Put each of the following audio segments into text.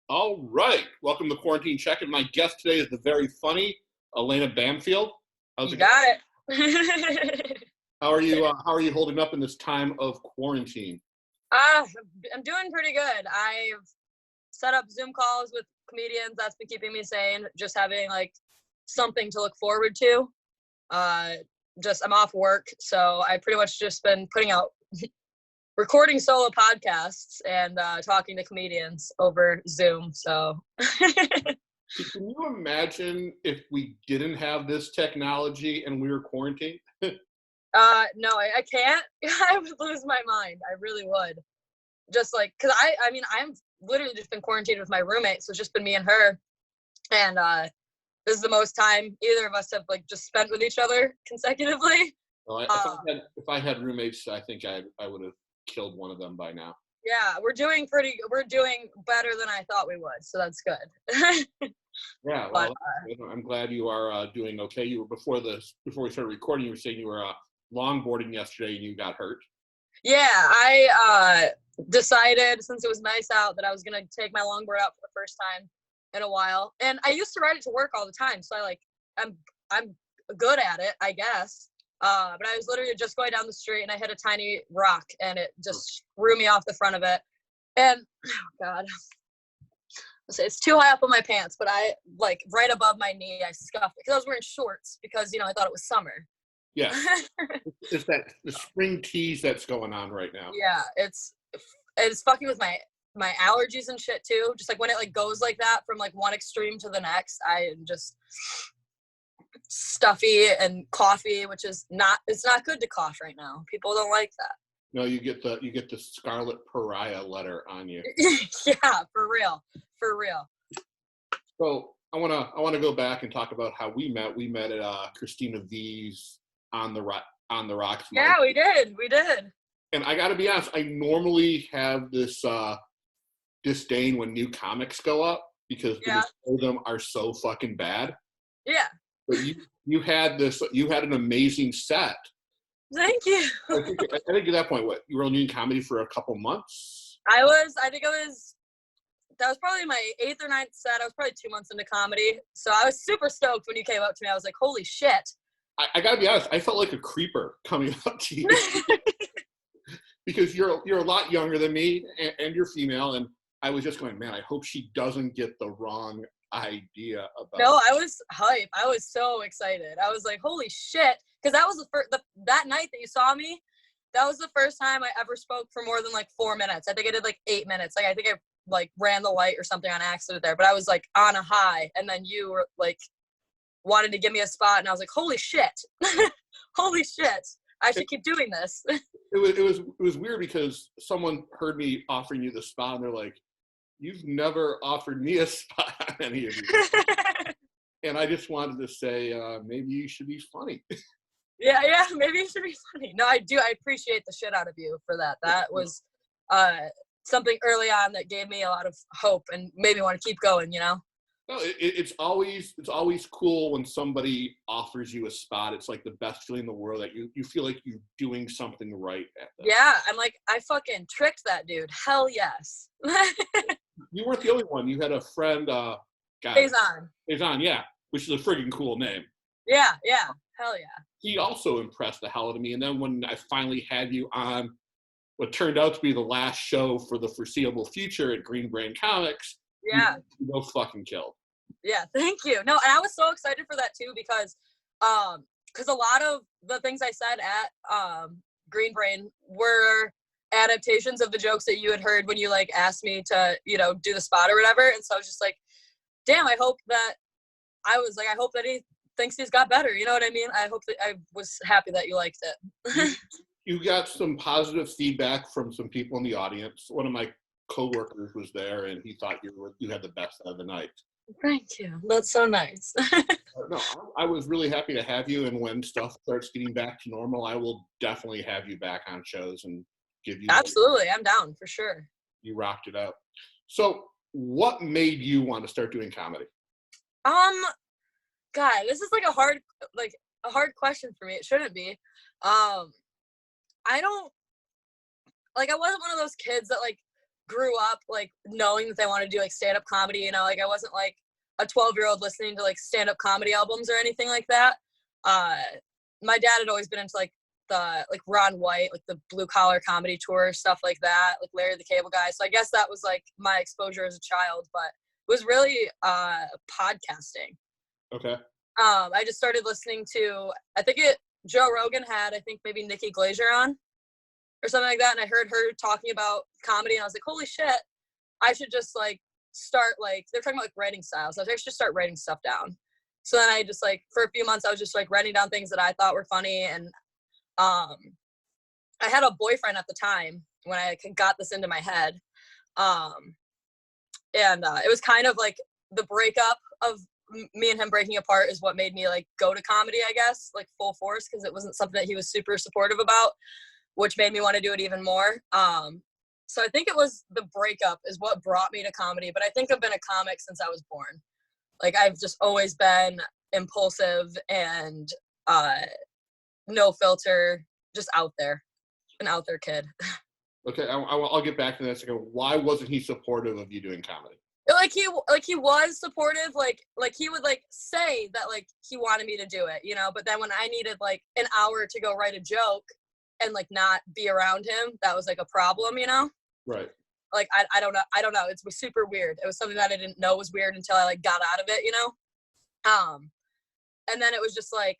All right. Welcome to Quarantine Check-In. My guest today is the very funny Alaina Bamfield. How's You it going? got it. How are you holding up in this time of quarantine? I'm doing pretty good. I've set up Zoom calls with comedians. That's been keeping me sane. Just having like something to look forward to. I'm off work, so I pretty much just been putting out recording solo podcasts and talking to comedians over Zoom. So Can you imagine if we didn't have this technology and we were quarantined? no, I can't. I would lose my mind. I really would. Just like, cause I mean, I'm literally just been quarantined with my roommate, so it's just been me and her, and this is the most time either of us have like just spent with each other consecutively. Well, if I had roommates, I think I would have killed one of them by now. Yeah, we're doing better than I thought we would, so that's good. Yeah, But well, I'm glad you are doing okay. You were before we started recording. You were saying you were longboarding yesterday and you got hurt. yeah, I decided since it was nice out that I was gonna take my longboard out for the first time in a while, and I used to ride it to work all the time, so I'm good at it, I guess. But I was literally just going down the street and I hit a tiny rock and it just threw me off the front of it. And oh God, it's too high up on my pants, but I like right above my knee, I scuffed it because I was wearing shorts because I thought it was summer. Yeah, it's that the spring tease that's going on right now. Yeah, it's fucking with my allergies and shit too. Just like when it like goes like that from like one extreme to the next, I am just stuffy and coughy, which is it's not good to cough right now. People don't like that. No, you get the scarlet pariah letter on you. Yeah, for real. So I wanna go back and talk about how we met. We met at Christina V's on the Rocks. Yeah, we did. And I got to be honest, I normally have this disdain when new comics go up because some of them are so fucking bad. Yeah. But you had an amazing set. Thank you. I think at that point, you were only doing comedy for a couple months? I think that was probably my 8th or 9th set. I was probably 2 months into comedy. So I was super stoked when you came up to me. I was like, holy shit. I gotta be honest, I felt like a creeper coming up to you. Because you're a lot younger than me and you're female, and I was just going, man, I hope she doesn't get the wrong idea about No, I was hype. I was so excited. I was like, holy shit. Because that was that night that you saw me, that was the first time I ever spoke for more than like 4 minutes. I think I did like 8 minutes. Like I think I like ran the light or something on accident there, but I was like on a high, and then you were like wanted to give me a spot, and I was like, holy shit. Holy shit. I should keep doing this. It was weird because someone heard me offering you the spot and they're like, you've never offered me a spot on any of you. And I just wanted to say, maybe you should be funny. Yeah, maybe you should be funny. No, I do. I appreciate the shit out of you for that. That was something early on that gave me a lot of hope and made me want to keep going, No, it's always cool when somebody offers you a spot. It's like the best feeling in the world that you feel like you're doing something right at that. Yeah, I'm like, I fucking tricked that dude. Hell yes. You weren't the only one. You had a friend, Faison, yeah, which is a friggin' cool name. Yeah, hell yeah. He also impressed the hell out of me. And then when I finally had you on what turned out to be the last show for the foreseeable future at Green Brain Comics, yeah, you both fucking killed. Yeah, thank you. No, and I was so excited for that too because a lot of the things I said at Green Brain were adaptations of the jokes that you had heard when you like asked me to, do the spot or whatever. And so I was just like, damn, I hope that he thinks he's got better. You know what I mean? I was happy that you liked it. You got some positive feedback from some people in the audience. One of my coworkers was there and he thought you had the best of the night. Thank you. That's so nice. No, I was really happy to have you, and when stuff starts getting back to normal, I will definitely have you back on shows and give you absolutely. I'm down for sure. You rocked it out. So what made you want to start doing comedy? God, this is like a hard question for me. It shouldn't be. I wasn't one of those kids that like grew up like knowing that they wanted to do like stand-up comedy, you know, like I wasn't like a 12-year-old listening to like stand-up comedy albums or anything like that. My dad had always been into like the like Ron White, like the blue collar comedy tour, stuff like that, like Larry the Cable Guy. So I guess that was like my exposure as a child, but it was really podcasting. Okay. I just started listening to, Joe Rogan had, I think maybe Nikki Glaser on or something like that. And I heard her talking about comedy and I was like, holy shit, I should just like start like, they're talking about like writing styles. I was like, I should just start writing stuff down. So then I just like, for a few months, I was just like writing down things that I thought were funny. And I had a boyfriend at the time when I got this into my head. It was kind of like the breakup of me and him breaking apart is what made me like go to comedy, I guess, like full force, because it wasn't something that he was super supportive about, which made me want to do it even more. So I think it was the breakup is what brought me to comedy, but I think I've been a comic since I was born. Like I've just always been impulsive and no filter, just out there, an out there kid. Okay, I'll get back to that in a second. Why wasn't he supportive of you doing comedy? Like he was supportive, like he would like say that like he wanted me to do it, you know, but then when I needed like an hour to go write a joke and like not be around him, that was like a problem, you know? Right. Like I don't know. It was super weird. It was something that I didn't know was weird until I like got out of it, you know? And then it was just like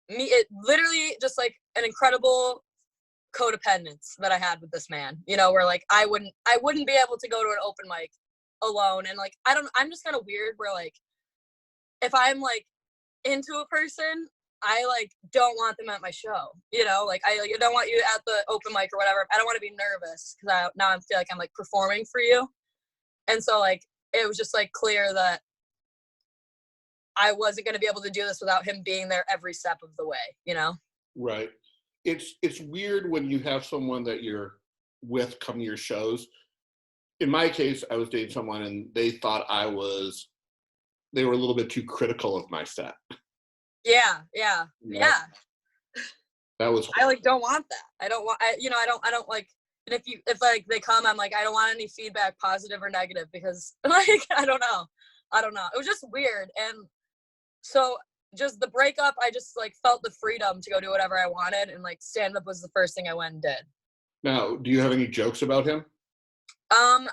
it literally just like an incredible codependence that I had with this man, you know, where like I wouldn't be able to go to an open mic alone. And like I'm just kind of weird where like if I'm like into a person, I like don't want them at my show, you know, like I don't want you at the open mic or whatever. I don't want to be nervous because now I feel like I'm like performing for you. And so like it was just like clear that I wasn't going to be able to do this without him being there every step of the way, you know? Right. It's weird when you have someone that you're with come to your shows. In my case, I was dating someone and they thought they were a little bit too critical of my set. Yeah. That was, I like don't want that. I don't like, and if like they come, I'm like, I don't want any feedback, positive or negative, because like, I don't know. It was just weird. And so just the breakup, I just like felt the freedom to go do whatever I wanted. And like stand up was the first thing I went and did. Now, do you have any jokes about him? I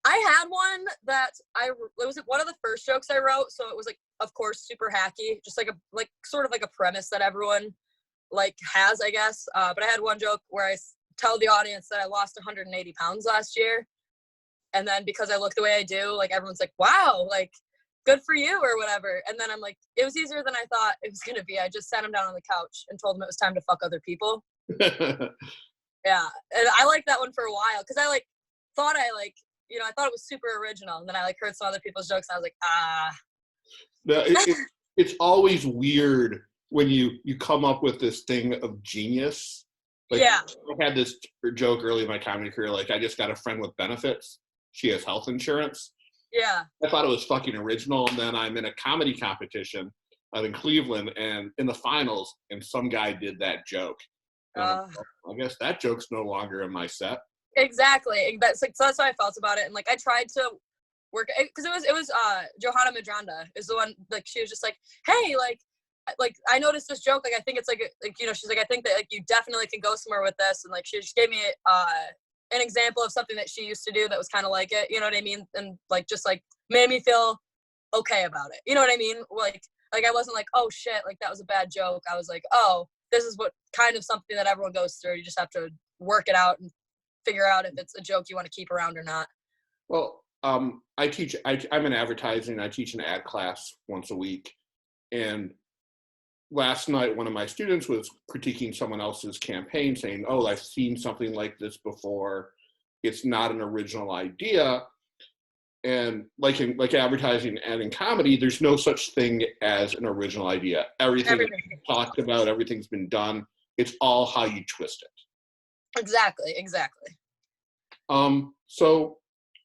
had one that it was one of the first jokes I wrote. So it was like, of course, super hacky, just like sort of like a premise that everyone like has, I guess. But I had one joke where I tell the audience that I lost 180 pounds last year. And then because I look the way I do, like everyone's like, wow, like good for you or whatever. And then I'm like, it was easier than I thought it was going to be. I just sat him down on the couch and told him it was time to fuck other people. Yeah. And I liked that one for a while because I like thought I thought it was super original. And then I like heard some other people's jokes and I was like, No, it's always weird when you come up with this thing of genius. Like, yeah. I had this joke early in my comedy career, like I just got a friend with benefits. She has health insurance. Yeah. I thought it was fucking original. And then I'm in a comedy competition out in Cleveland and in the finals, and some guy did that joke. I guess that joke's no longer in my set. Exactly. So that's how I felt about it. And like I tried to work because it was Johanna Madranda is the one, like she was just like, hey, like I noticed this joke, like I think it's like you know, she's like, I think that like you definitely can go somewhere with this. And like she just gave me an example of something that she used to do that was kind of like it, you know what I mean? And like just like made me feel okay about it. You know what I mean? Like I wasn't like, oh shit, like that was a bad joke. I was like, oh, this is what kind of something that everyone goes through. You just have to work it out and figure out if it's a joke you want to keep around or not. Well, I'm in advertising. I teach an ad class once a week. And last night, one of my students was critiquing someone else's campaign saying, oh, I've seen something like this before. It's not an original idea. And like advertising and in comedy, there's no such thing as an original idea. Everything's talked about, everything's been done. It's all how you twist it. Exactly. So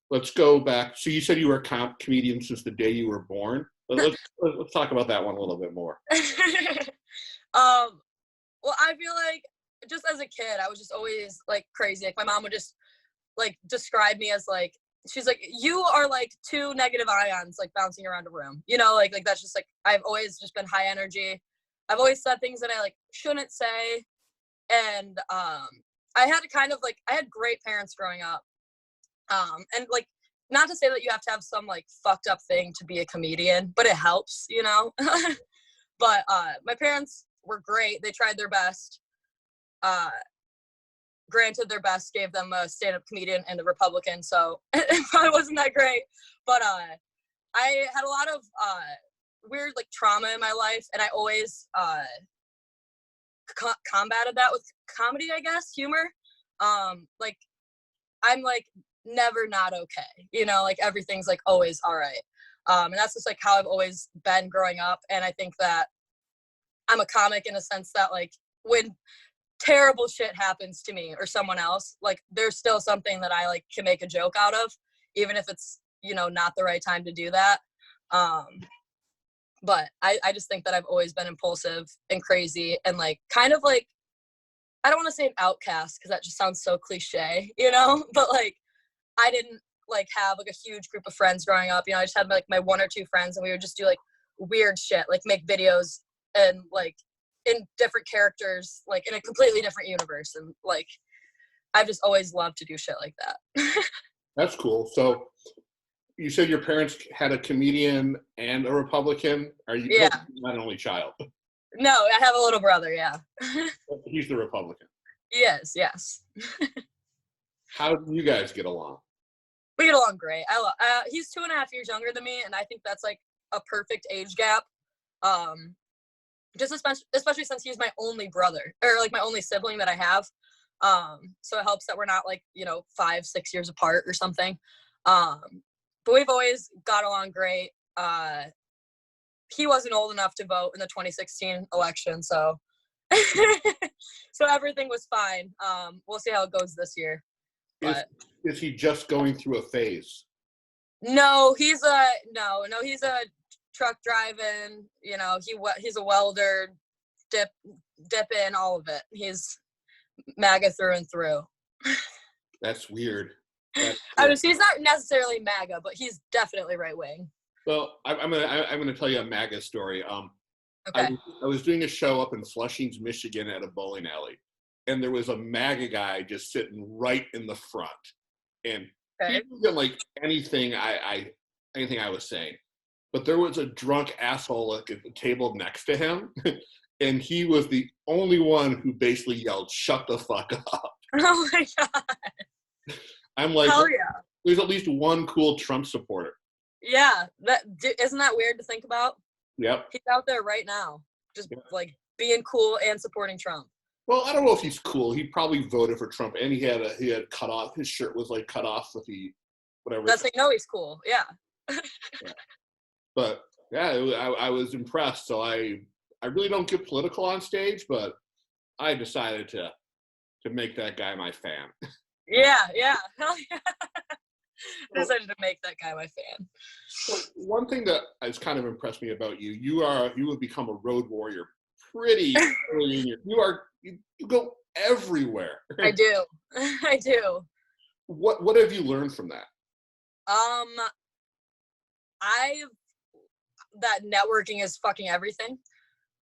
let's go back. So you said you were a comedian since the day you were born. Let's talk about that one a little bit more. Well, I feel like just as a kid, I was just always like crazy. Like my mom would just like described me as like, she's like, you are like two negative ions like bouncing around a room, you know, like that's just like, I've always just been high energy. I've always said things that I like shouldn't say. And I had kind of like, I had great parents growing up. And like, not to say that you have to have some like fucked up thing to be a comedian, but it helps, you know. But my parents were great. They tried their best. Granted, their best gave them a stand-up comedian and a Republican, so it probably wasn't that great. But I had a lot of weird like trauma in my life, and I always combated that with comedy, I guess, humor. Like I'm like never not okay, you know, like everything's like always all right. And that's just like how I've always been growing up. And I think that I'm a comic in a sense that like when terrible shit happens to me or someone else, like there's still something that I like can make a joke out of, even if it's, you know, not the right time to do that. But I just think that I've always been impulsive and crazy and like kind of like, I don't want to say an outcast because that just sounds so cliche, you know, but like I didn't like have like a huge group of friends growing up. You know, I just had like my one or two friends and we would just do like weird shit, like make videos and like in different characters, like in a completely different universe. And like, I've just always loved to do shit like that. That's cool. So you said your parents had a comedian and a Republican. Are you Yeah. not an only child? No, I have a little brother. Yeah. He's the Republican. Yes. How do you guys get along? We get along great. He's 2.5 years younger than me, and I think that's like a perfect age gap. Just especially since he's my only brother or like my only sibling that I have. So it helps that we're not like, you know, 5-6 years apart or something. But we've always got along great. He wasn't old enough to vote in the 2016 election, so so everything was fine. We'll see how it goes this year. But is he just going through a phase? No, he's a truck driving, you know, he's a welder, dip in all of it. He's MAGA through and through. That's weird. I mean, he's not necessarily MAGA, but he's definitely right wing. Well, I'm gonna tell you a MAGA story. Okay. I was doing a show up in Flushing, Michigan at a bowling alley, and there was a MAGA guy just sitting right in the front, and he didn't like anything I was saying, but there was a drunk asshole at the table next to him, and he was the only one who basically yelled, "Shut the fuck up!" Oh my god! I'm like, hell yeah! There's at least one cool Trump supporter. Yeah, isn't that weird to think about? Yep. He's out there right now, just like being cool and supporting Trump. Well, I don't know if he's cool. He probably voted for Trump, and he had cut off. His shirt was like cut off with the whatever. That's like, no, he's cool. Yeah. Yeah. But yeah, I was impressed. So I really don't get political on stage, but I decided to make that guy my fan. Yeah. Hell yeah. Decided to make that guy my fan. So one thing that has kind of impressed me about you, you have become a road warrior pretty early in your. You go everywhere. I do. What have you learned from that? That networking is fucking everything.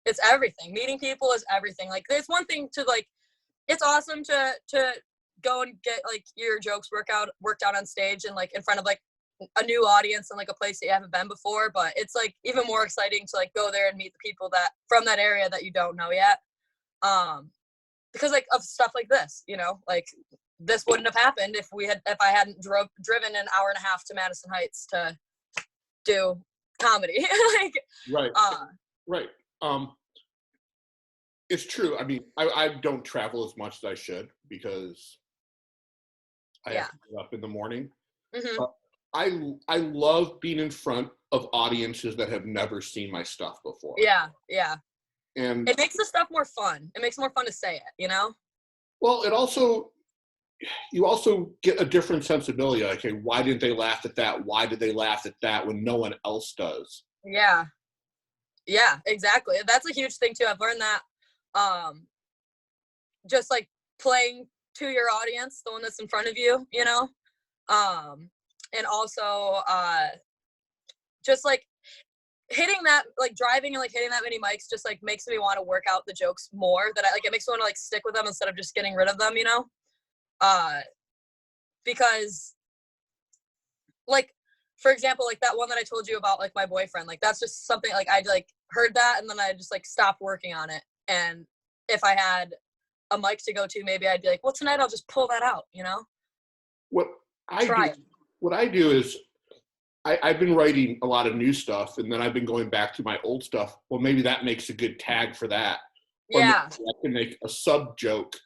It's everything. Meeting people is everything. Like, there's one thing to like. It's awesome to go and get like your jokes worked out on stage and like in front of like a new audience and like a place that you haven't been before, but it's like even more exciting to like go there and meet the people that from that area that you don't know yet, because like of stuff like this, you know, like this wouldn't have happened if I hadn't driven an hour and a half to Madison Heights to do comedy. Like right. It's true. I mean, I don't travel as much as I should because I have to get up in the morning. Mm-hmm. I love being in front of audiences that have never seen my stuff before. Yeah. And it makes the stuff more fun. It makes it more fun to say it, you know? Well, you also get a different sensibility. Like, okay, why didn't they laugh at that? Why did they laugh at that when no one else does? Yeah, exactly. That's a huge thing too. I've learned that just like playing to your audience, the one that's in front of you, you know? And also just like hitting that, like driving and like hitting that many mics just like makes me want to work out the jokes more, that I like, it makes me want to like stick with them instead of just getting rid of them, you know? Because like, for example, like that one that I told you about, like my boyfriend, like that's just something like I like heard that and then I just like stopped working on it. And if I had a mic to go to, maybe I'd be like, well, tonight I'll just pull that out, you know? What Try it. what I do is I've been writing a lot of new stuff, and then I've been going back to my old stuff. Well, maybe that makes a good tag for that. Or maybe Yeah, I can make a sub joke,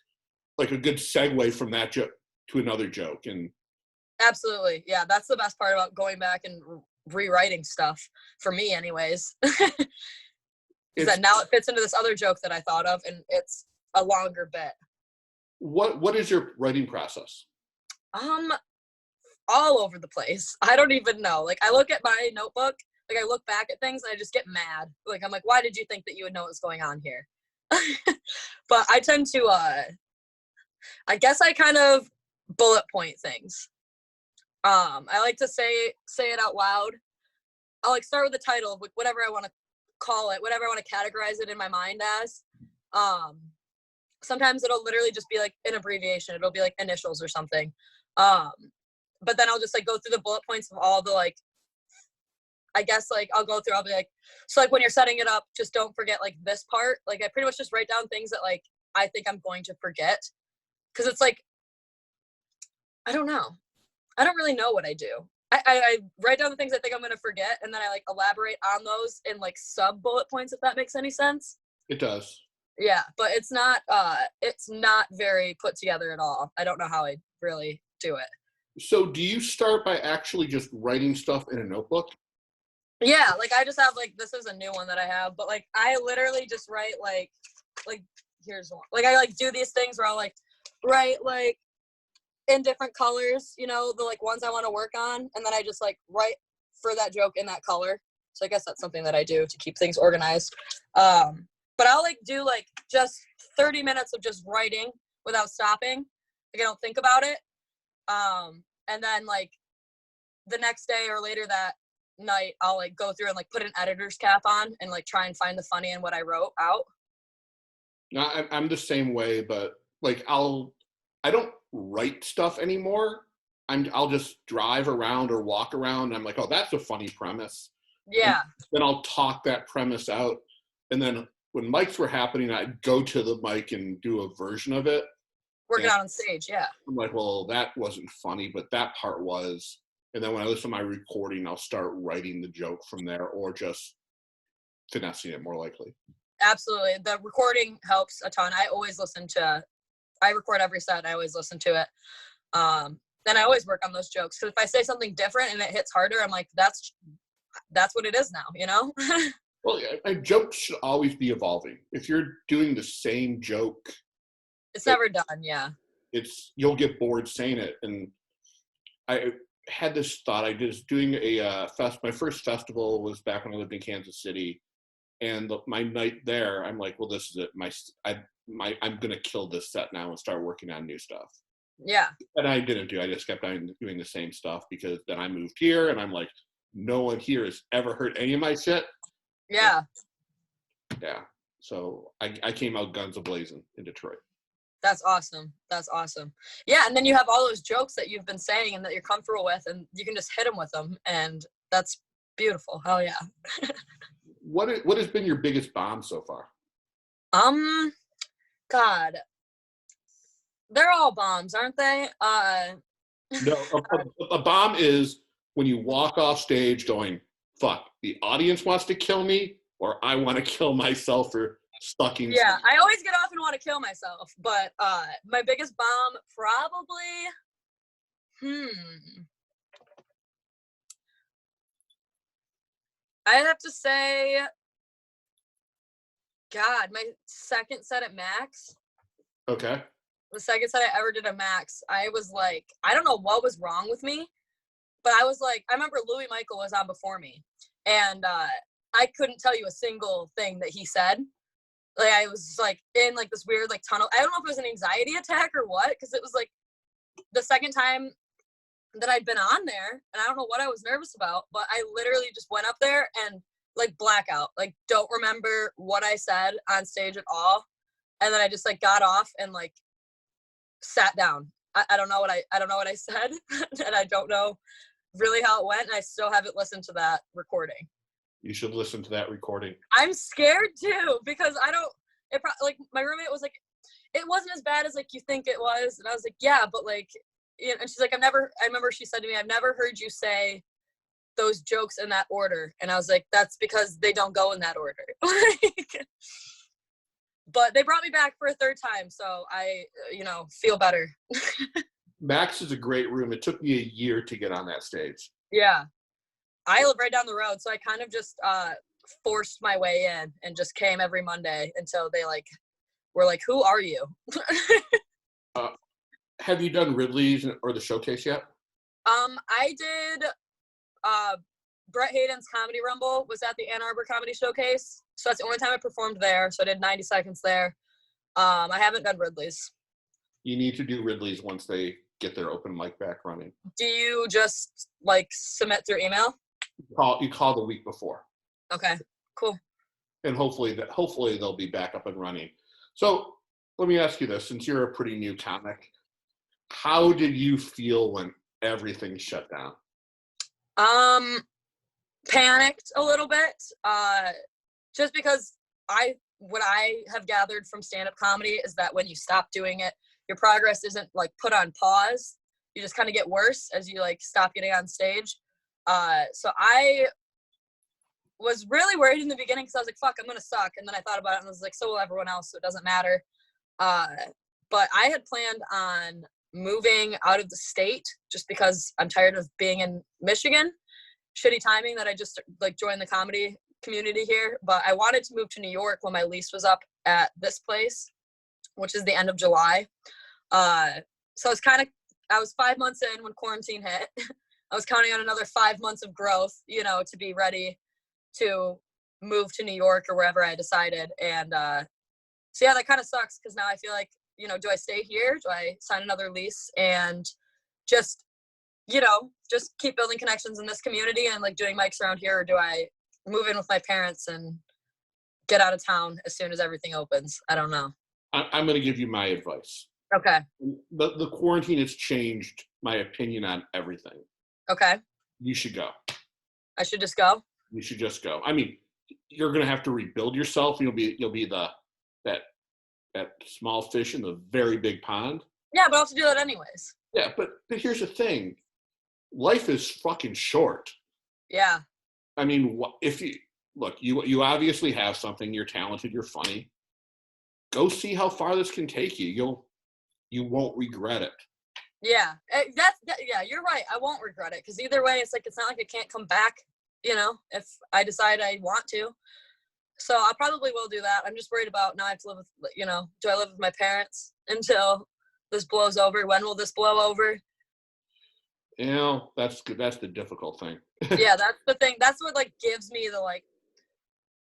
like a good segue from that joke to another joke. And absolutely. Yeah, that's the best part about going back and rewriting stuff, for me anyways. Is that now it fits into this other joke that I thought of, and it's a longer bit. What is your writing process? All over the place. I don't even know. Like I look at my notebook, like I look back at things and I just get mad. Like I'm like, why did you think that you would know what's going on here? But I tend to I guess I kind of bullet point things. I like to say it out loud. I'll like start with the title of whatever I want to call it, whatever I want to categorize it in my mind as. Sometimes it'll literally just be like an abbreviation. It'll be like initials or something. But then I'll just like go through the bullet points of all the like, I guess like I'll be like, so like when you're setting it up, just don't forget like this part. Like I pretty much just write down things that like I think I'm going to forget. Cause it's like, I don't know. I don't really know what I do. I write down the things I think I'm going to forget, and then I like elaborate on those in like sub bullet points, if that makes any sense. It does. Yeah, but it's not very put together at all. I don't know how I really do it. So do you start by actually just writing stuff in a notebook? Yeah, like I just have like, this is a new one that I have, but like I literally just write like here's one. Like I like do these things where I'll like write like in different colors, you know, the like ones I want to work on, and then I just like write for that joke in that color. So I guess that's something that I do to keep things organized. But I'll like do like just 30 minutes of just writing without stopping. Like I don't think about it. And then like the next day or later that night, I'll like go through and like put an editor's cap on and like try and find the funny in what I wrote out. No, I'm the same way, but like I don't write stuff anymore. I'll just drive around or walk around. And I'm like, oh, that's a funny premise. Yeah. And then I'll talk that premise out. And then when mics were happening, I'd go to the mic and do a version of it. Working out on stage, yeah. I'm like, well, that wasn't funny, but that part was. And then when I listen to my recording, I'll start writing the joke from there, or just finessing it more likely. Absolutely. The recording helps a ton. I record every set. I always listen to it. Then I always work on those jokes. Because if I say something different and it hits harder, I'm like, that's what it is now, you know? Well, jokes should always be evolving. If you're doing the same joke, it's never done, yeah. You'll get bored saying it. And I had this thought. I was doing my first festival was back when I lived in Kansas City, and my night there, I'm like, well, this is it. I'm gonna kill this set now and start working on new stuff. Yeah. And I didn't do. I just kept on doing the same stuff, because then I moved here, and I'm like, no one here has ever heard any of my shit. Yeah. Yeah. So I came out guns a-blazing in Detroit. That's awesome. Yeah, and then you have all those jokes that you've been saying and that you're comfortable with, and you can just hit them with them, and that's beautiful. Hell yeah. What has been your biggest bomb so far? God, they're all bombs, aren't they? No, a bomb is when you walk off stage going, fuck, the audience wants to kill me, or I want to kill myself for sucking. Yeah, I always get off and want to kill myself, but my biggest bomb probably, I'd have to say, God, my second set at Max. Okay. The second set I ever did at Max, I was like, I don't know what was wrong with me, but I was like, I remember Louis Michael was on before me, and I couldn't tell you a single thing that he said. Like I was like in like this weird like tunnel. I don't know if it was an anxiety attack or what, because it was like the second time that I'd been on there, and I don't know what I was nervous about, but I literally just went up there and like blackout, like don't remember what I said on stage at all. And then I just like got off and like sat down. I don't know what I don't know what I said, and I don't know really how it went, and I still haven't listened to that recording. You should listen to that recording. I'm scared too, because I don't, like my roommate was like, it wasn't as bad as like you think it was, and I was like, yeah, but like, you know, and she's like, I remember she said to me, I've never heard you say those jokes in that order, and I was like, that's because they don't go in that order. But they brought me back for a third time, so I, you know, feel better. Max is a great room. It took me a year to get on that stage. Yeah. I live right down the road, so I kind of just forced my way in and just came every Monday until they like were like, who are you? Have you done Ridley's or the showcase yet? I did Brett Hayden's Comedy Rumble was at the Ann Arbor Comedy Showcase. So that's the only time I performed there. So I did 90 seconds there. I haven't done Ridley's. You need to do Ridley's once they get their open mic back running. Do you just like submit through email? You call the week before. Okay, cool. And hopefully they'll be back up and running. So let me ask you this, since you're a pretty new comic, how did you feel when everything shut down? Panicked a little bit. Just because what I have gathered from stand-up comedy is that when you stop doing it, your progress isn't like put on pause. You just kind of get worse as you like stop getting on stage. So I was really worried in the beginning because I was like, fuck, I'm going to suck. And then I thought about it and I was like, so will everyone else, so it doesn't matter. But I had planned on moving out of the state just because I'm tired of being in Michigan. Shitty timing that I just like joined the comedy community here. But I wanted to move to New York when my lease was up at this place, which is the end of July. So I was 5 months in when quarantine hit. I was counting on another 5 months of growth, you know, to be ready to move to New York or wherever I decided. And so yeah, that kind of sucks because now I feel like, you know, do I stay here? Do I sign another lease and just, you know, just keep building connections in this community and like doing mics around here? Or do I move in with my parents and get out of town as soon as everything opens? I don't know. I'm going to give you my advice. Okay. The quarantine has changed my opinion on everything. Okay. You should go. I should just go? You should just go. I mean, you're going to have to rebuild yourself. You'll be that small fish in the very big pond. Yeah, but I'll have to do that anyways. Yeah, but here's the thing. Life is fucking short. Yeah. I mean, if you obviously have something. You're talented. You're funny. Go see how far this can take you. You won't regret it. Yeah, yeah, you're right. I won't regret it because either way, it's not like I can't come back, you know, if I decide I want to. So I probably will do that. I'm just worried about now I have to live with, you know, do I live with my parents until this blows over? When will this blow over? You know, that's good. That's the difficult thing. Yeah, that's the thing. That's what like gives me the like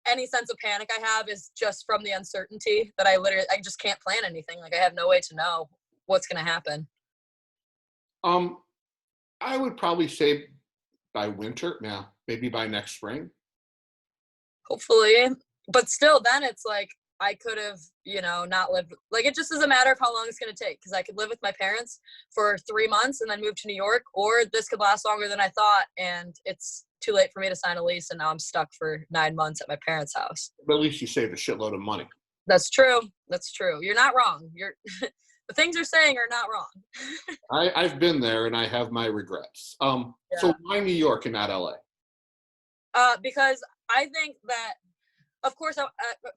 any sense of panic I have is just from the uncertainty that I just can't plan anything. Like I have no way to know what's going to happen. I would probably say by winter. Now, maybe by next spring. Hopefully, but still, then it's like I could have, you know, not lived. Like it just is a matter of how long it's going to take because I could live with my parents for 3 months and then move to New York, or this could last longer than I thought, and it's too late for me to sign a lease, and now I'm stuck for 9 months at my parents' house. But at least you saved a shitload of money. That's true. That's true. You're not wrong. The things you're saying are not wrong. I've been there and I have my regrets. Yeah. So why New York and not LA? Because I think that, of course,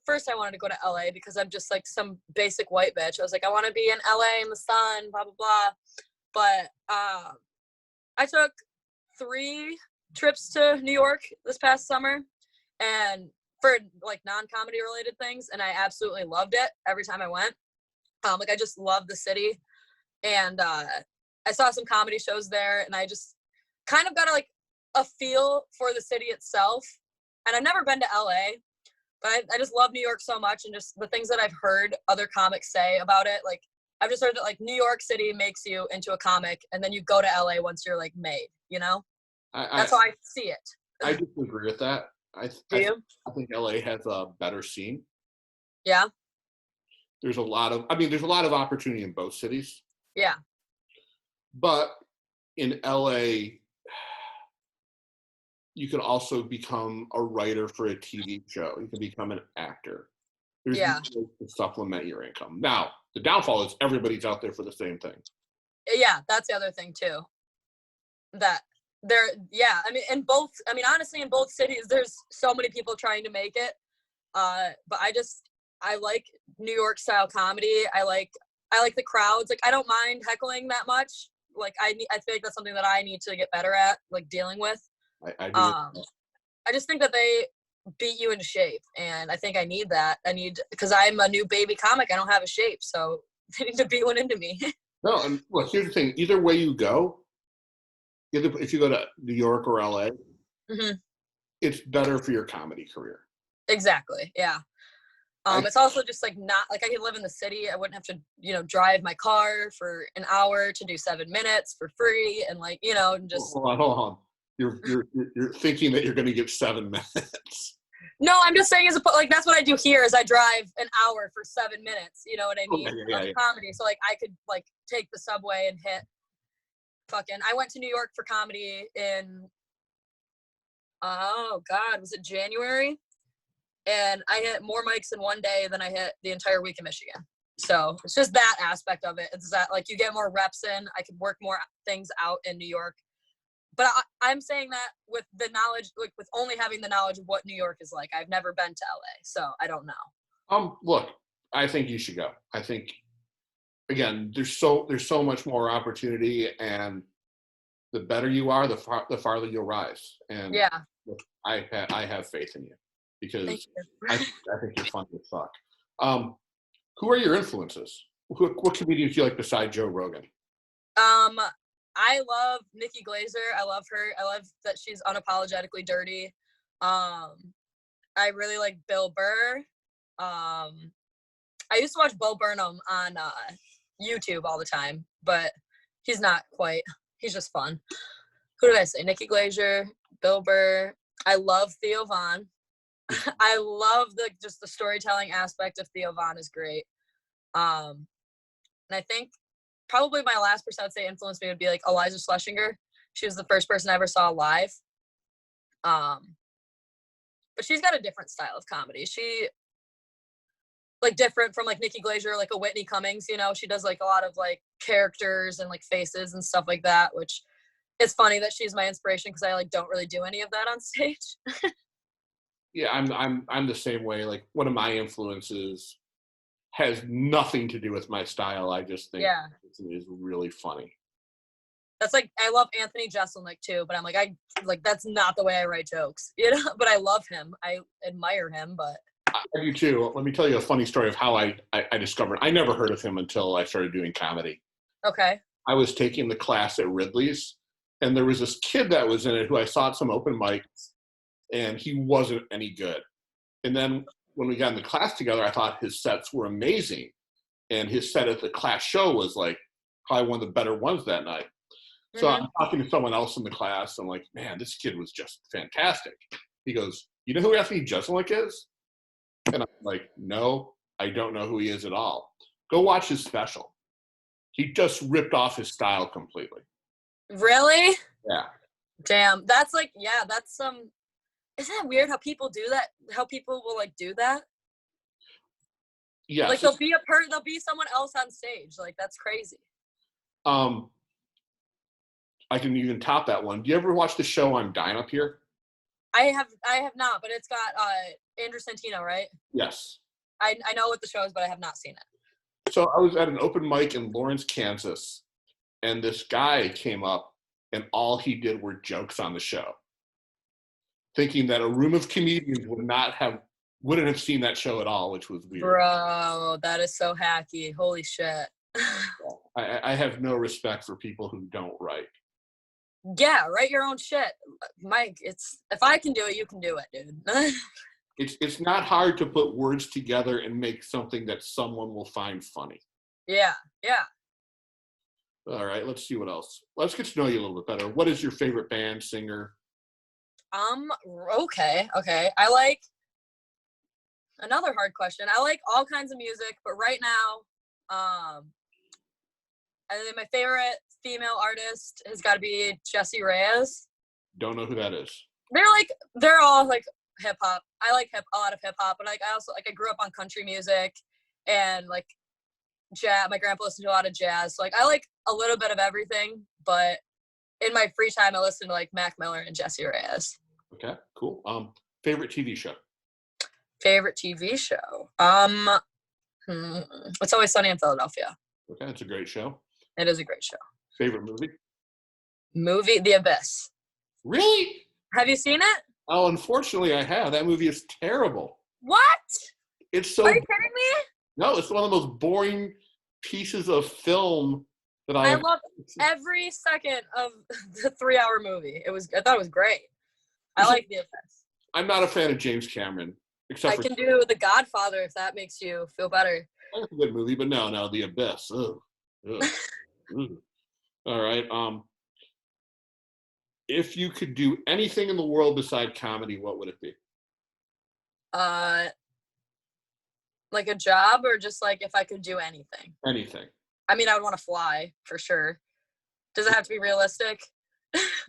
first I wanted to go to LA because I'm just like some basic white bitch. I was like, I want to be in LA in the sun, blah, blah, blah. But I took 3 trips to New York this past summer and for like non-comedy related things. And I absolutely loved it every time I went. Like I just love the city, and I saw some comedy shows there, and I just kind of got a feel for the city itself. And I've never been to LA, But I just love New York so much, and just the things that I've heard other comics say about it. Like, I've just heard that, like, New York City makes you into a comic, and then you go to LA once you're, like, made, you know? That's how I see it. I disagree with that. Do you? I think LA has a better scene. Yeah? There's a lot of opportunity in both cities. Yeah. But in LA, you can also become a writer for a TV show. You can become an actor. There's ways to supplement your income. Now, the downfall is everybody's out there for the same thing. Yeah, that's the other thing too. That honestly, in both cities, there's so many people trying to make it. But I like New York style comedy. I like the crowds. Like, I don't mind heckling that much. Like, I feel like that's something that I need to get better at, like, dealing with. I do. I just think that they beat you into shape, and I think I need that. Because I'm a new baby comic. I don't have a shape, so they need to beat one into me. No, and look, here's the thing. Either way you go, if you go to New York or LA, it's better for your comedy career. Exactly. Yeah. It's also just like not like I could live in the city. I wouldn't have to, drive my car for an hour to do 7 minutes for free, and like, just. Hold on. You're thinking that you're going to get 7 minutes. No, I'm just saying that's what I do here is I drive an hour for 7 minutes. You know what I mean? Yeah. Comedy. So like I could like take the subway and hit I went to New York for comedy in, oh God, was it January? And I hit more mics in one day than I hit the entire week in Michigan. So it's just that aspect of it. It's that like you get more reps in. I could work more things out in New York. But I'm saying that with the knowledge, like with only having the knowledge of what New York is like. I've never been to LA, so I don't know. Look, I think you should go. I think, again, there's so much more opportunity, and the better you are, the farther you'll rise. And yeah, look, I have faith in you because you. I think you're fun as fuck. Who are your influences? What comedians do you like besides Joe Rogan? I love Nikki Glaser. I love her. I love that she's unapologetically dirty. I really like Bill Burr. I used to watch Bo Burnham on YouTube all the time, but he's not quite. He's just fun. Who did I say? Nikki Glaser, Bill Burr. I love Theo Von. I love the storytelling aspect of Theo Von is great. And I think probably my last person I would say influenced me would be like Eliza Schlesinger. She was the first person I ever saw live. But she's got a different style of comedy. She like different from like Nikki Glaser, like a Whitney Cummings, she does like a lot of like characters and like faces and stuff like that, which it's funny that she's my inspiration because I like don't really do any of that on stage. Yeah, I'm the same way. Like one of my influences has nothing to do with my style. I just think it is really funny. That's like I love Anthony Jeselnik too, but I'm like that's not the way I write jokes, But I love him. I admire him, but I do too. Let me tell you a funny story of how I discovered. I never heard of him until I started doing comedy. Okay. I was taking the class at Ridley's, and there was this kid that was in it who I saw at some open mics, and he wasn't any good. And then when we got in the class together, I thought his sets were amazing. And his set at the class show was like probably one of the better ones that night. So I'm talking to someone else in the class. I'm like, man, this kid was just fantastic. He goes, you know who Anthony Jeselnik is? And I'm like, no, I don't know who he is at all. Go watch his special. He just ripped off his style completely. Really? Yeah. Damn. That's like, that's some. Isn't that weird how people do that? How people will like do that? Yes. Like there'll be someone else on stage. Like that's crazy. I can even top that one. Do you ever watch the show I'm Dying Up Here? I have not, but it's got Andrew Santino, right? Yes. I know what the show is, but I have not seen it. So I was at an open mic in Lawrence, Kansas, and this guy came up, and all he did were jokes on the show, thinking that a room of comedians wouldn't have seen that show at all, which was weird. Bro, that is so hacky. Holy shit. I have no respect for people who don't write. Yeah, write your own shit. Mike, if I can do it, you can do it, dude. It's not hard to put words together and make something that someone will find funny. Yeah, yeah. All right, let's see what else. Let's get to know you a little bit better. What is your favorite band, singer? Okay. I like another hard question. I like all kinds of music, but right now, I think my favorite female artist has got to be Jessie Reyes. Don't know who that is. They're all like hip hop. I like a lot of hip hop, but like I also like I grew up on country music and like jazz. My grandpa listened to a lot of jazz, so like I like a little bit of everything. But in my free time, I listen to like Mac Miller and Jessie Reyes. Okay, cool. Favorite TV show? Favorite TV show? It's Always Sunny in Philadelphia. Okay, it's a great show. It is a great show. Favorite movie? Movie, The Abyss. Really? Have you seen it? Oh, unfortunately, I have. That movie is terrible. What? It's so. Are you kidding me? No, it's one of the most boring pieces of film that I loved every second of the 3-hour movie. I thought it was great. I like The Abyss. I'm not a fan of James Cameron, except I can do The Godfather if that makes you feel better. That's a good movie, but no, The Abyss. Ugh. Ugh. All right. If you could do anything in the world beside comedy, what would it be? Like a job, or just like if I could do anything? Anything. I mean, I would want to fly for sure. Does it have to be realistic?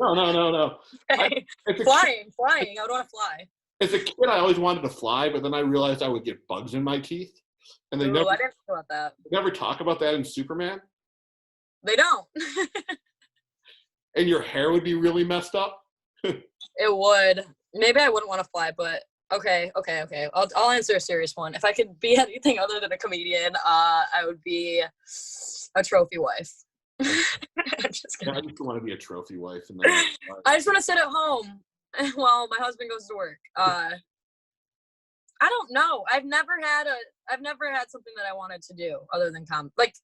No. Okay. Flying. I would want to fly. As a kid, I always wanted to fly, but then I realized I would get bugs in my teeth. And they I didn't know about that. never talk about that in Superman. They don't. And your hair would be really messed up. It would. Maybe I wouldn't want to fly, but okay. I'll answer a serious one. If I could be anything other than a comedian, I would be a trophy wife. I'm just kidding. I just want to be a trophy wife. I just want to sit at home while my husband goes to work. I don't know. I've never had something that I wanted to do other than comedy. Like,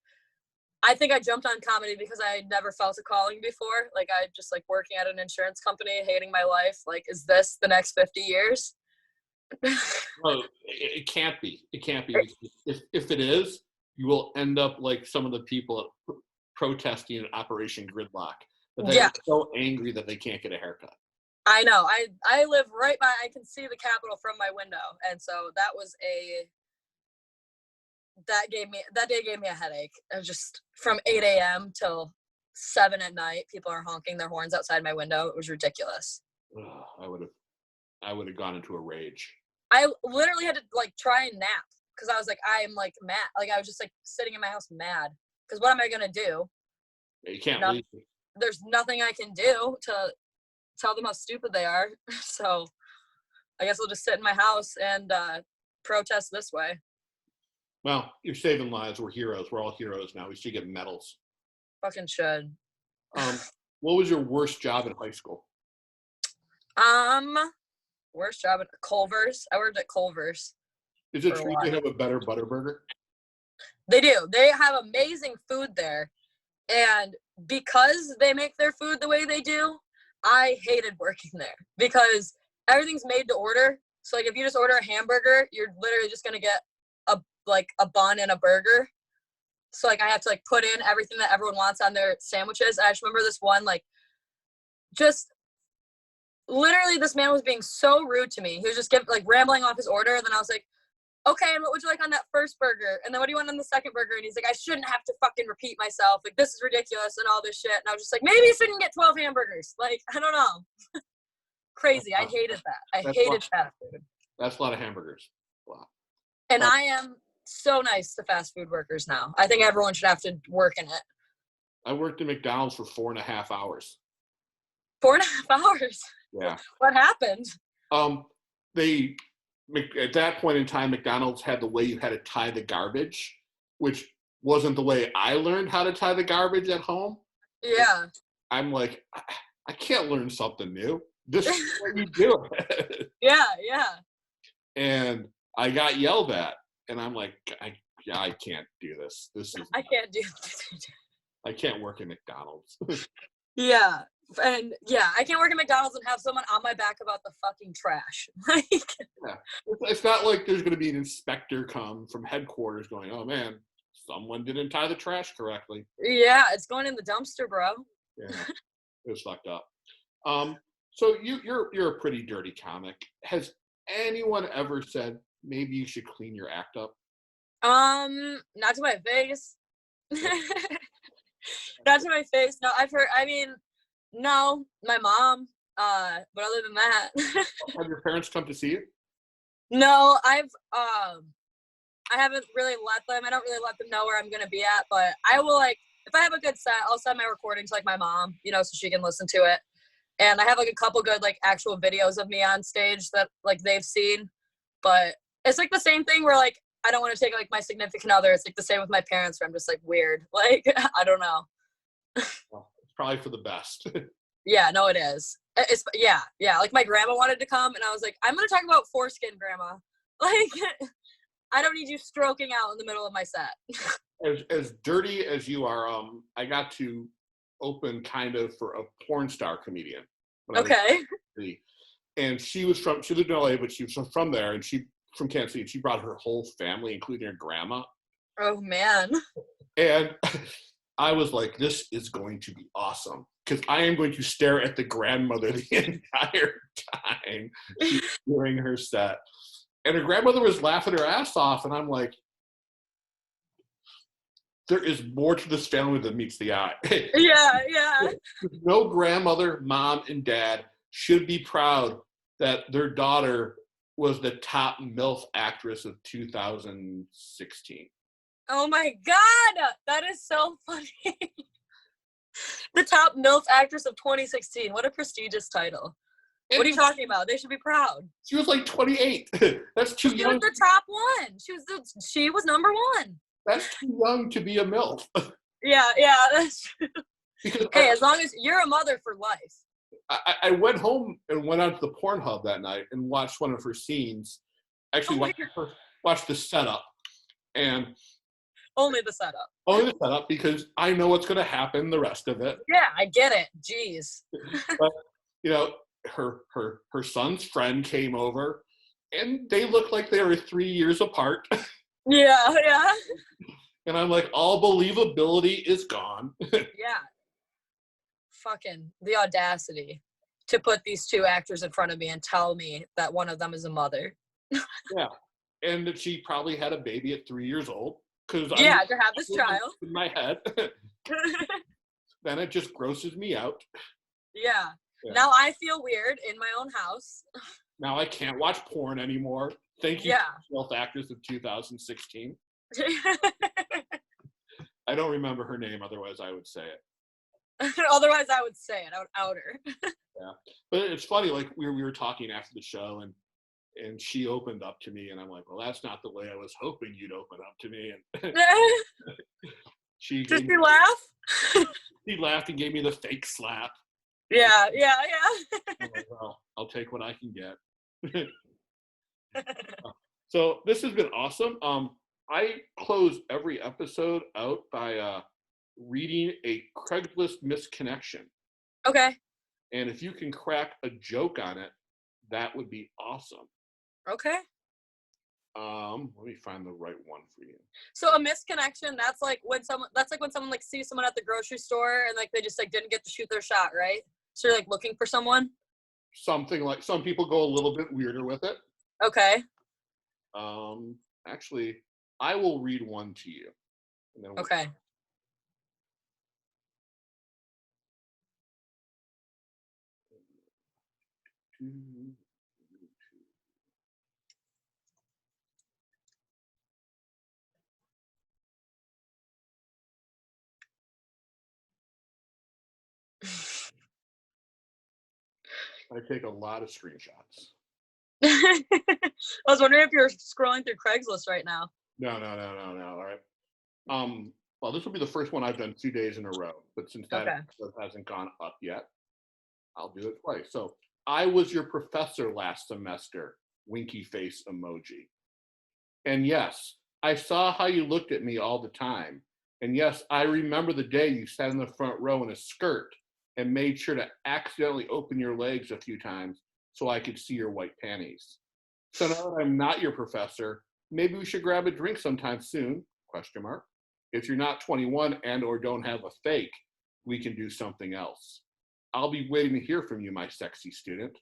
I think I jumped on comedy because I never felt a calling before. Like, I just like working at an insurance company, hating my life. Like, is this the next 50 years? Well, it can't be. It can't be. If it is, you will end up like some of the people protesting in Operation Gridlock. But they're so angry that they can't get a haircut. I know. I live right by. I can see the Capitol from my window, and so that day gave me a headache. It was just from 8 a.m. till 7 at night. People are honking their horns outside my window. It was ridiculous. I would have gone into a rage. I literally had to like try and nap because I was like, I'm like mad. Like I was just like sitting in my house mad because what am I gonna do? You can't leave. There's nothing I can do to tell them how stupid they are. So I guess I'll just sit in my house and protest this way. Well, you're saving lives. We're heroes. We're all heroes now. We should get medals. Fucking should. What was your worst job in high school? Worst job at Culver's. I worked at Culver's. Is it true they have a better Butterburger? They do. They have amazing food there. And because they make their food the way they do, I hated working there because everything's made to order. So like if you just order a hamburger, you're literally just going to get a bun and a burger. So like I have to like put in everything that everyone wants on their sandwiches. I just remember this one, like just literally this man was being so rude to me. He was just rambling off his order. And then I was like, okay, and what would you like on that first burger? And then what do you want on the second burger? And he's like, I shouldn't have to fucking repeat myself. Like, this is ridiculous and all this shit. And I was just like, maybe you shouldn't get 12 hamburgers. Like, I don't know. Crazy. I hated that. I hated fast food. That's a lot of hamburgers. Wow. And I am so nice to fast food workers now. I think everyone should have to work in it. I worked at McDonald's for 4.5 hours. 4.5 hours? Yeah. What happened? At that point in time, McDonald's had the way you had to tie the garbage, which wasn't the way I learned how to tie the garbage at home. Yeah. I'm like, I can't learn something new. This is what you do. Yeah. And I got yelled at, and I'm like, I can't do this. I can't do this. I can't work at McDonald's. Yeah. And yeah, I can't work at McDonald's and have someone on my back about the fucking trash. Like, Yeah. It's not like there's going to be an inspector come from headquarters going, oh man, someone didn't tie the trash correctly. yeah, it's going in the dumpster, bro. Yeah, it was fucked up. So you're a pretty dirty comic. Has anyone ever said maybe you should clean your act up? Not to my face. Not to my face. No, I've heard. I mean, no, my mom. But other than that, Have your parents come to see you? no, I haven't really let them. I don't really let them know where I'm gonna be at. But I will, like, if I have a good set, I'll send my recording to like my mom, so she can listen to it. And I have like a couple good like actual videos of me on stage that like they've seen. But it's like the same thing where like I don't want to take like my significant other. It's like the same with my parents where I'm just like weird. Like, I don't know. Well, it's probably for the best. Yeah, no, it is. It's yeah. Like my grandma wanted to come, and I was like, I'm gonna talk about foreskin, grandma. Like, I don't need you stroking out in the middle of my set. As dirty as you are, I got to open kind of for a porn star comedian. Okay. And she lived in LA, but she was from there, and she from Kansas City. And she brought her whole family, including her grandma. Oh man. And I was like, this is going to be awesome because I am going to stare at the grandmother the entire time she's doing her set. And her grandmother was laughing her ass off, and I'm like, there is more to this family than meets the eye. Yeah. No grandmother, mom, and dad should be proud that their daughter was the top MILF actress of 2016. Oh my god, that is so funny. The top MILF actress of 2016. What a prestigious title. And what are you talking about? They should be proud. She was like 28. That's too young. She was the top one. She was number one. That's too young to be a MILF. Yeah, that's true. Because hey, as long as you're a mother for life. I went home and went out to the Pornhub that night and watched one of her scenes. Actually, watched the setup. And only the setup. Only the setup, because I know what's going to happen the rest of it. Yeah, I get it. Jeez. But, her son's friend came over, and they looked like they were 3 years apart. Yeah. And I'm like, all believability is gone. Yeah. Fucking the audacity to put these two actors in front of me and tell me that one of them is a mother. Yeah. And that she probably had a baby at 3 years old. To have this child. In my head. Then it just grosses me out. Yeah. Now I feel weird in my own house. Now I can't watch porn anymore. Thank you, MILF actress of 2016. I don't remember her name, otherwise I would say it. Otherwise I would say it. I would out her. Yeah. But it's funny, like we were talking after the show, and she opened up to me, and I'm like, well, that's not the way I was hoping you'd open up to me. And Did she laugh? She laughed and gave me the fake slap. Yeah. I'm like, well, I'll take what I can get. So this has been awesome. I close every episode out by reading a Craigslist misconnection. Okay. And if you can crack a joke on it, that would be awesome. Okay. Let me find the right one for you. So a misconnection, that's like when someone like sees someone at the grocery store and like they just like didn't get to shoot their shot, right? So you're like looking for someone? Something like, some people go a little bit weirder with it. Okay. Actually, I will read one to you. And then okay. I take a lot of screenshots. I was wondering if you're scrolling through Craigslist right now. No. All right. Well, this will be the first one I've done 2 days in a row, but since that episode hasn't gone up yet, I'll do it twice. So, I was your professor last semester, winky face emoji. And yes, I saw how you looked at me all the time. And yes, I remember the day you sat in the front row in a skirt and made sure to accidentally open your legs a few times so I could see your white panties. So now that I'm not your professor, maybe we should grab a drink sometime soon, question mark. If you're not 21 and or don't have a fake, we can do something else. I'll be waiting to hear from you, my sexy student.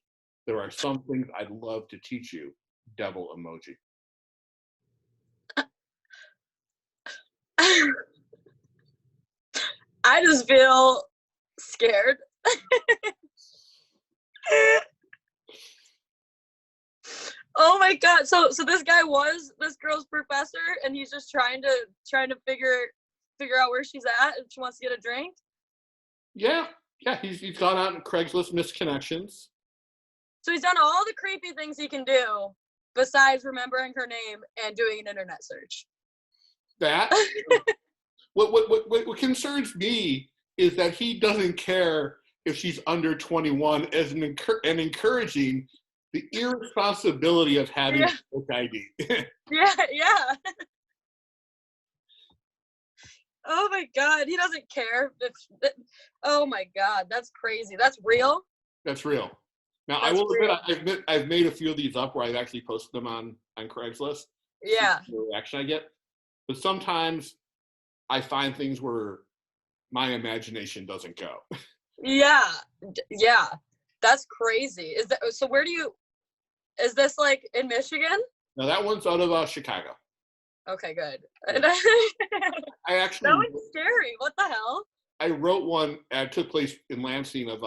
There are some things I'd love to teach you. Devil emoji. I just feel scared. Oh my god. So this guy was this girl's professor and he's just trying to figure out where she's at if she wants to get a drink? Yeah, he's gone out in Craigslist misconnections. So he's done all the creepy things he can do besides remembering her name and doing an internet search. That what concerns me is that he doesn't care if she's under 21 as and encouraging the irresponsibility of having a fake ID. Yeah. Oh my god, he doesn't care. Oh my god, that's crazy. That's real. That's real. Now, That's I will real. admit, I've made a few of these up where I've actually posted them on Craigslist. Yeah. See the reaction I get. But sometimes I find things where my imagination doesn't go. Yeah. That's crazy. Is that so? Is this like in Michigan? Now, that one's out of Chicago. Okay, good. I actually That was scary. What the hell? I wrote one. It took place in Lansing of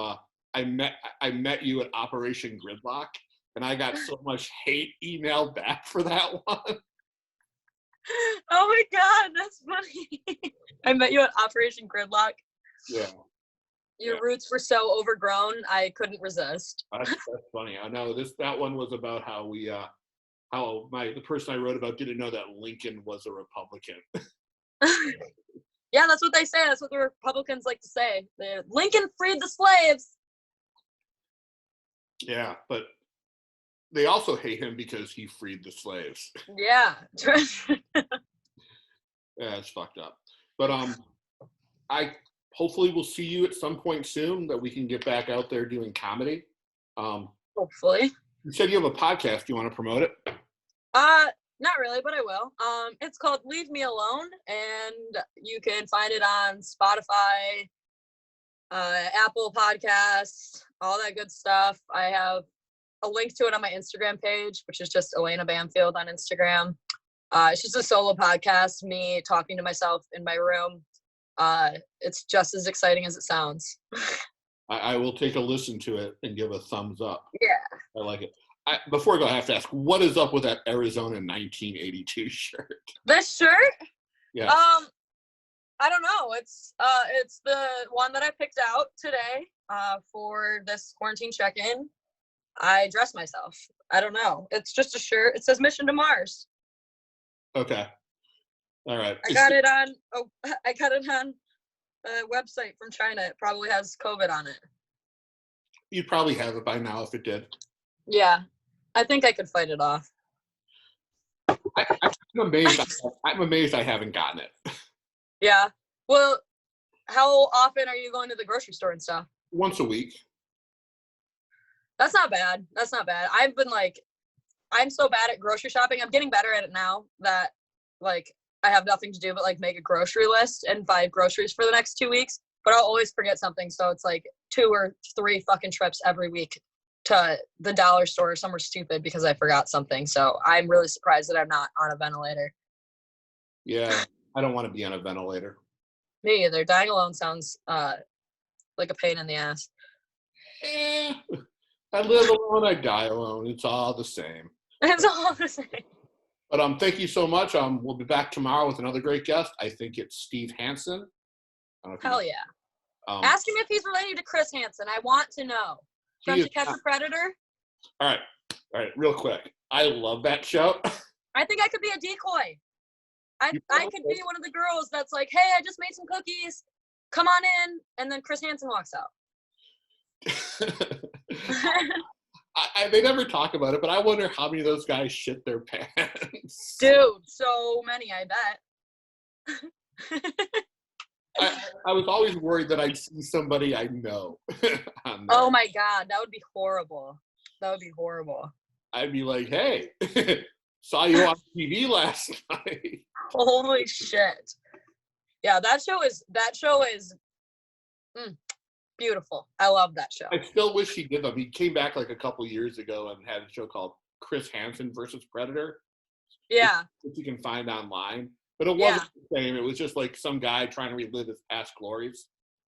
I met you at Operation Gridlock, and I got so much hate emailed back for that one. Oh my god, that's funny. I met you at Operation Gridlock. Yeah. Your roots were so overgrown, I couldn't resist. That's funny. I know that one was about how we the person I wrote about didn't know that Lincoln was a Republican. Yeah, that's what they say. That's what the Republicans like to say. Lincoln freed the slaves. Yeah, but they also hate him because he freed the slaves. Yeah. Yeah, it's fucked up. But I hopefully will see you at some point soon that we can get back out there doing comedy. Hopefully. You said you have a podcast. Do you want to promote it? Not really, but I will. It's called Leave Me Alone, and you can find it on Spotify, Apple Podcasts, all that good stuff. I have a link to it on my Instagram page, which is just Alaina Bamfield on Instagram. It's just a solo podcast, me talking to myself in my room. It's just as exciting as it sounds. I will take a listen to it and give a thumbs up. Yeah. I like it. Before I go, I have to ask, what is up with that Arizona 1982 shirt? This shirt? Yeah. I don't know. It's the one that I picked out today for this quarantine check-in. I dress myself. I don't know. It's just a shirt. It says Mission to Mars. Okay. All right. I got it on a website from China. It probably has COVID on it. You'd probably have it by now if it did. Yeah. I think I could fight it off. I'm amazed I haven't gotten it. Yeah. Well, how often are you going to the grocery store and stuff? Once a week. That's not bad. I'm so bad at grocery shopping. I'm getting better at it now that I have nothing to do but make a grocery list and buy groceries for the next 2 weeks. But I'll always forget something. So it's 2 or 3 fucking trips every week to the dollar store or somewhere stupid because I forgot something. So I'm really surprised that I'm not on a ventilator. Yeah, I don't want to be on a ventilator. Me either. Dying alone sounds like a pain in the ass. I live alone, I die alone. It's all the same. It's all the same. But thank you so much. We'll be back tomorrow with another great guest. I think it's Steve Hansen. Hell yeah. Ask him if he's related to Chris Hansen. I want to know. From To Catch a Predator. All right, real quick. I love that show. I think I could be a decoy. I could be one of the girls that's like, hey, I just made some cookies. Come on in. And then Chris Hansen walks out. They never talk about it, but I wonder how many of those guys shit their pants. Dude, so many, I bet. I was always worried that I'd see somebody I know on there. Oh my God, that would be horrible. That would be horrible. I'd be like, hey, saw you on TV last night. Holy shit. Yeah, that show is beautiful. I love that show. I still wish he did them. He came back like a couple years ago and had a show called Chris Hansen versus Predator. Yeah. Which you can find online. But it wasn't the same. It was just like some guy trying to relive his past glories.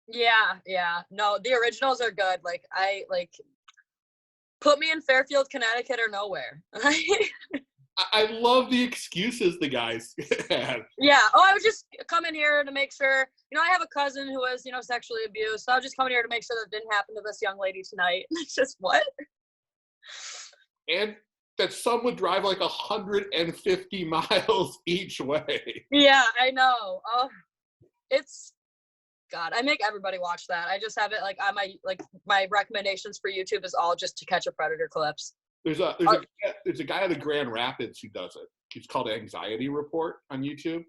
Yeah. No, the originals are good. Like, put me in Fairfield, Connecticut or nowhere. I love the excuses the guys had. Yeah. Oh, I was just coming here to make sure, I have a cousin who was, sexually abused. So I was just coming here to make sure that didn't happen to this young lady tonight. It's just what? And that some would drive like 150 miles each way. Yeah, I know. Oh, it's God. I make everybody watch that. I just have it like on my recommendations for YouTube is all just To Catch a Predator clips. There's a guy out of Grand Rapids who does it. It's called Anxiety Report on YouTube.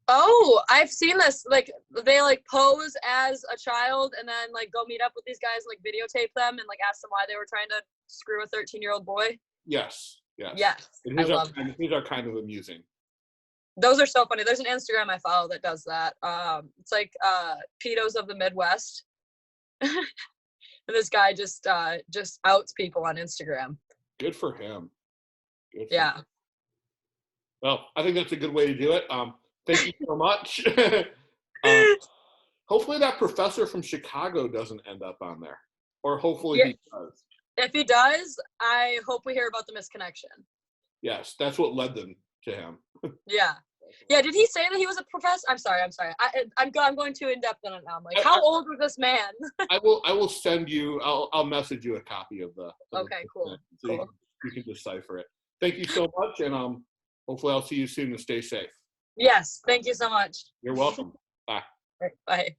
Oh, I've seen this. Like they pose as a child and then go meet up with these guys, videotape them and ask them why they were trying to screw a 13-year-old boy. Yes. Yes. These are kind of amusing. Those are so funny. There's an Instagram I follow that does that. It's pedos of the Midwest. And this guy just outs people on Instagram. Good for him. Yeah. Well, I think that's a good way to do it. Thank you so much. Hopefully that professor from Chicago doesn't end up on there. Or hopefully he does. If he does, I hope we hear about the misconnection. Yes, that's what led them to him. Yeah. Did he say that he was a professor? I'm sorry. I'm going too in depth on it now. I'm like, how old was this man? I will send you. I'll message you a copy of the. Okay, cool. So you can decipher it. Thank you so much, and hopefully I'll see you soon. And stay safe. Yes, thank you so much. You're welcome. Bye. Bye.